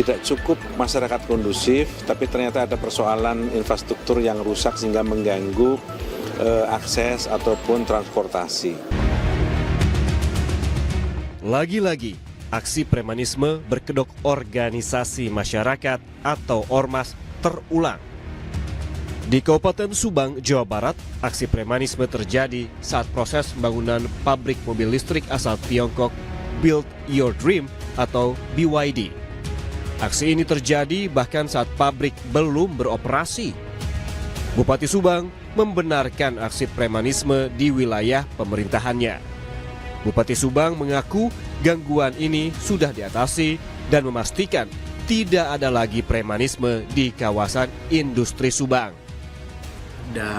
Tidak cukup masyarakat kondusif, tapi ternyata ada persoalan infrastruktur yang rusak sehingga mengganggu akses ataupun transportasi. Lagi-lagi, aksi premanisme berkedok organisasi masyarakat atau ormas terulang. Di Kabupaten Subang, Jawa Barat, aksi premanisme terjadi saat proses pembangunan pabrik mobil listrik asal Tiongkok Build Your Dream atau BYD. Aksi ini terjadi bahkan saat pabrik belum beroperasi. Bupati Subang membenarkan aksi premanisme di wilayah pemerintahannya. Bupati Subang mengaku gangguan ini sudah diatasi dan memastikan tidak ada lagi premanisme di kawasan industri Subang. Ada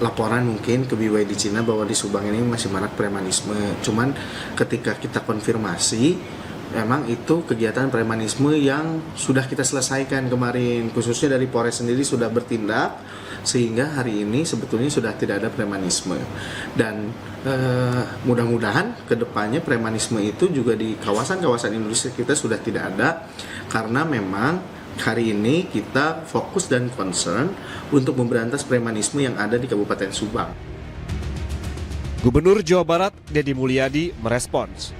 laporan mungkin ke BYD Cina bahwa di Subang ini masih marak premanisme. Cuman ketika kita konfirmasi, memang itu kegiatan premanisme yang sudah kita selesaikan kemarin. Khususnya dari Polres sendiri sudah bertindak, sehingga hari ini sebetulnya sudah tidak ada premanisme. Dan mudah-mudahan ke depannya premanisme itu juga di kawasan-kawasan industri kita sudah tidak ada. Karena memang hari ini kita fokus dan concern untuk memberantas premanisme yang ada di Kabupaten Subang. Gubernur Jawa Barat, Deddy Mulyadi, merespons.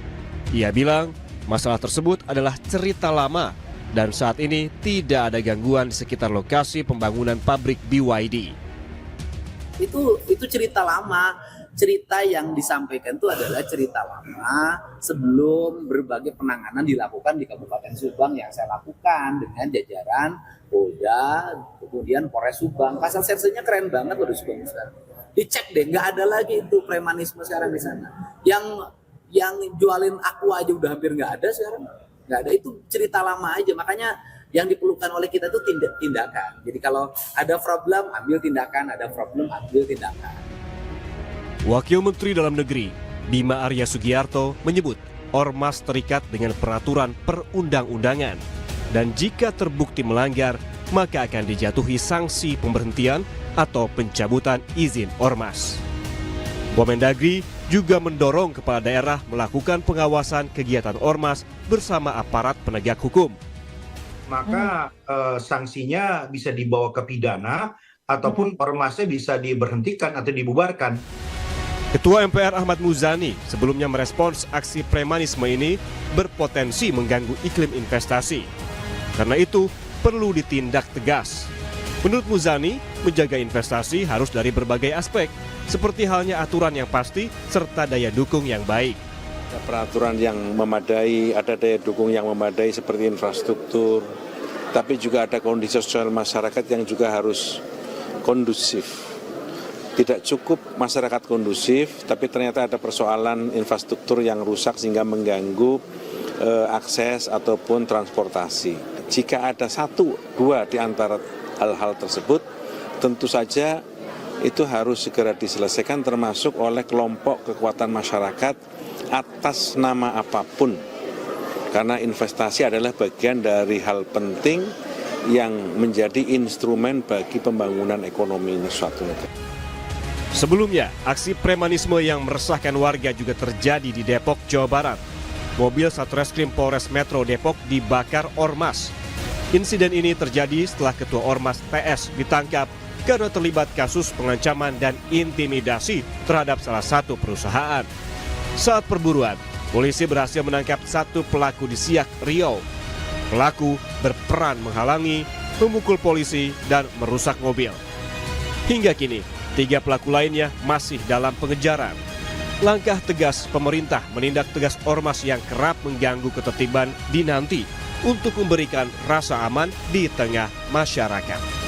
Ia bilang masalah tersebut adalah cerita lama dan saat ini tidak ada gangguan di sekitar lokasi pembangunan pabrik BYD. Itu cerita lama. Cerita yang disampaikan itu adalah cerita lama sebelum berbagai penanganan dilakukan di Kabupaten Subang yang saya lakukan dengan jajaran Polda, kemudian Polres Subang. Kasal sersinya keren banget loh di Subang sekarang. Dicek deh, nggak ada lagi itu premanisme sekarang di sana. Yang jualin aku aja udah hampir nggak ada sekarang. Nggak ada, itu cerita lama aja. Makanya yang diperlukan oleh kita itu tindakan. Jadi kalau ada problem, ambil tindakan. Ada problem, ambil tindakan. Wakil Menteri Dalam Negeri, Bima Arya Sugiarto, menyebut ormas terikat dengan peraturan perundang-undangan. Dan jika terbukti melanggar, maka akan dijatuhi sanksi pemberhentian atau pencabutan izin ormas. Wamendagri juga mendorong kepala daerah melakukan pengawasan kegiatan ormas bersama aparat penegak hukum. Maka sanksinya bisa dibawa ke pidana ataupun ormasnya bisa diberhentikan atau dibubarkan. Ketua MPR Ahmad Muzani sebelumnya merespons aksi premanisme ini berpotensi mengganggu iklim investasi. Karena itu perlu ditindak tegas. Menurut Muzani, menjaga investasi harus dari berbagai aspek, seperti halnya aturan yang pasti serta daya dukung yang baik. Ada peraturan yang memadai, ada daya dukung yang memadai seperti infrastruktur, tapi juga ada kondisi sosial masyarakat yang juga harus kondusif. Tidak cukup masyarakat kondusif, tapi ternyata ada persoalan infrastruktur yang rusak sehingga mengganggu akses ataupun transportasi. Jika ada satu, dua di antara hal-hal tersebut, tentu saja itu harus segera diselesaikan termasuk oleh kelompok kekuatan masyarakat atas nama apapun. Karena investasi adalah bagian dari hal penting yang menjadi instrumen bagi pembangunan ekonomi suatu negara. Sebelumnya, aksi premanisme yang meresahkan warga juga terjadi di Depok, Jawa Barat. Mobil Satreskrim Polres Metro Depok dibakar ormas. Insiden ini terjadi setelah Ketua Ormas TS ditangkap karena terlibat kasus pengancaman dan intimidasi terhadap salah satu perusahaan. Saat perburuan, polisi berhasil menangkap satu pelaku di Siak, Riau. Pelaku berperan menghalangi, memukul polisi, dan merusak mobil. Hingga kini, 3 pelaku lainnya masih dalam pengejaran. Langkah tegas pemerintah menindak tegas ormas yang kerap mengganggu ketertiban dinanti untuk memberikan rasa aman di tengah masyarakat.